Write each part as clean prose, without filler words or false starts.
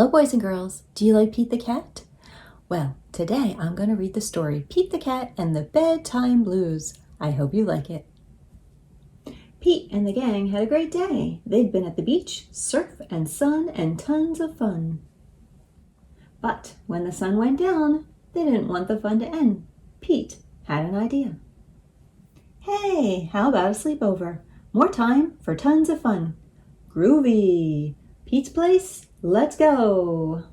Hello, boys and girls. Do you like Pete the Cat? Well, today I'm going to read the story Pete the Cat and the Bedtime Blues. I hope you like it. Pete and the gang had a great day. They'd been at the beach, surf and sun, and tons of fun. But when the sun went down, they didn't want the fun to end. Pete had an idea. Hey, how about a sleepover? More time for tons of fun. Groovy! Pete's place? Let's go!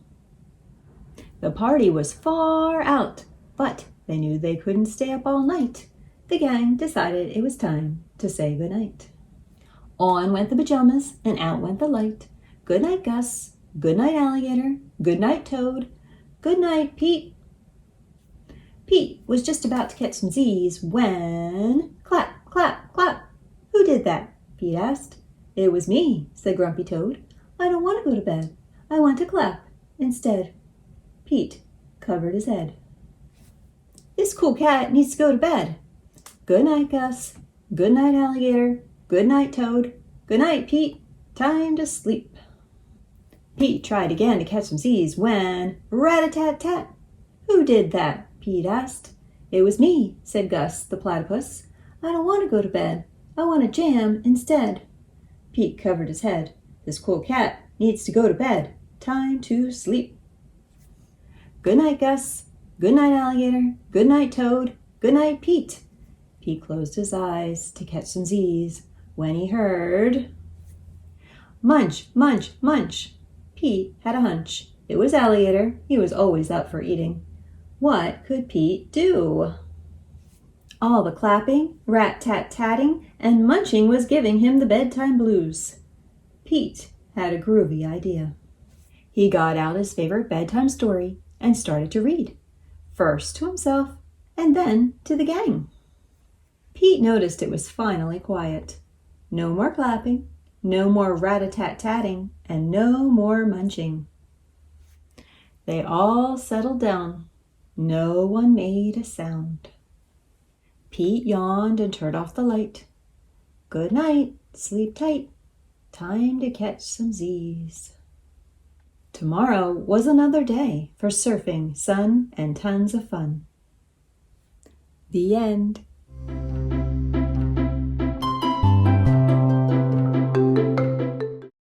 The party was far out, but they knew they couldn't stay up all night. The gang decided it was time to say goodnight. On went the pajamas and out went the light. Good night, Gus. Good night, Alligator. Good night, Toad. Good night, Pete. Pete was just about to catch some Z's when... Clap, clap, clap. Who did that? Pete asked. It was me, said Grumpy Toad. I don't want to go to bed. I want to clap instead. Pete covered his head. This cool cat needs to go to bed. Good night, Gus. Good night, Alligator. Good night, Toad. Good night, Pete. Time to sleep. Pete tried again to catch some Z's when... Rat-a-tat-tat. Who did that? Pete asked. It was me, said Gus the platypus. I don't want to go to bed. I want to jam instead. Pete covered his head. This cool cat needs to go to bed. Time to sleep. Good night, Gus. Good night, Alligator. Good night, Toad. Good night, Pete. Pete closed his eyes to catch some Z's when he heard... Munch, munch, munch. Pete had a hunch. It was Alligator. He was always up for eating. What could Pete do? All the clapping, rat-tat-tatting, and munching was giving him the bedtime blues. Pete had a groovy idea. He got out his favorite bedtime story and started to read, first to himself and then to the gang. Pete noticed it was finally quiet. No more clapping, no more rat-a-tat-tatting, and no more munching. They all settled down. No one made a sound. Pete yawned and turned off the light. Good night, sleep tight. Time to catch some Z's. Tomorrow was another day for surfing, sun, and tons of fun. The end.